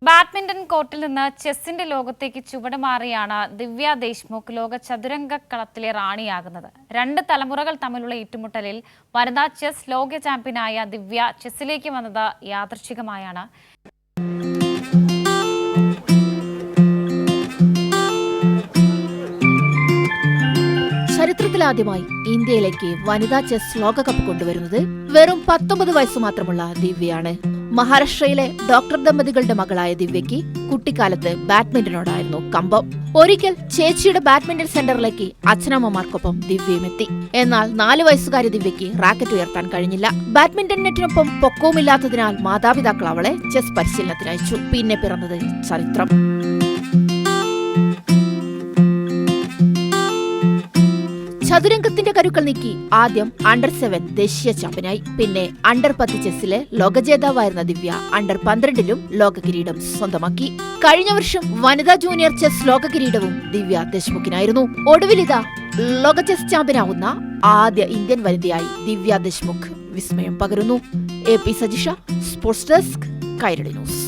Badminton കോർട്ടിൽ നിന്ന് ചെസ്സിന്റെ ലോകത്തേക്ക് ചുവടുമാറിയാണ് ദിവ്യ ദേശ്മുഖ് ലോക ചതുരംഗ കളത്തിലെ റാണിയാകുന്നത്. 2 തലമുറകൾ തമ്മിലുള്ള ഏറ്റുമുട്ടലിൽ വനിതാ ചെസ് ലോക ചാമ്പ്യനായ ദിവ്യ ചെസ്സിലേക്ക് വന്നത് യാദൃച്ഛികമായാണ്. ചരിത്രത്തിലാദ്യമായി ഇന്ത്യയിലേക്ക് വനിതാ ചെസ് ലോകകപ്പ് കൊണ്ടുവരുന്നത് വെറും 19 വയസ്സ് മാത്രമുള്ള ദിവ്യയാണ്. മഹാരാഷ്ട്രയിലെ ഡോക്ടർ ദമ്പതികളുടെ മകളായ ദിവ്യയ്ക്ക് കുട്ടിക്കാലത്ത് ബാഡ്മിന്റനോടായിരുന്നു കമ്പം. ഒരിക്കൽ ചേച്ചിയുടെ ബാഡ്മിന്റൺ സെന്ററിലേക്ക് അച്ഛനമ്മമാർക്കൊപ്പം ദിവ്യയും എത്തി. എന്നാൽ 4 വയസ്സുകാരി ദിവ്യയ്ക്ക് റാക്കറ്റ് ഉയർത്താൻ കഴിഞ്ഞില്ല. ബാഡ്മിന്റൺ നെറ്റിനൊപ്പം പൊക്കവുമില്ലാത്തതിനാൽ മാതാപിതാക്കൾ അവളെ ചെസ് പരിശീലനത്തിനയച്ചു. പിന്നെ പിറന്നത് ചരിത്രം. ചതുരംഗത്തിന്റെ കരുക്കൾ നീക്കി ആദ്യം അണ്ടർ 7 ദേശീയ ചാമ്പ്യനായി. പിന്നെ അണ്ടർ 10 ചെസ്സിലെ ലോകജേതാവായിരുന്ന ദിവ്യ അണ്ടർ 12ലും ലോക കിരീടം സ്വന്തമാക്കി. കഴിഞ്ഞ വർഷം വനിതാ ജൂനിയർ ചെസ് ലോക കിരീടവും ദിവ്യ ദേശ്മുഖിനായിരുന്നു. ഒടുവിലിതാ ലോക ചെസ് ചാമ്പ്യനാവുന്ന ആദ്യ ഇന്ത്യൻ വനിതയായി ദിവ്യ ദേശ്മുഖ് വിസ്മയം പകരുന്നു. AP Sajisha, sports desk, Kairali news.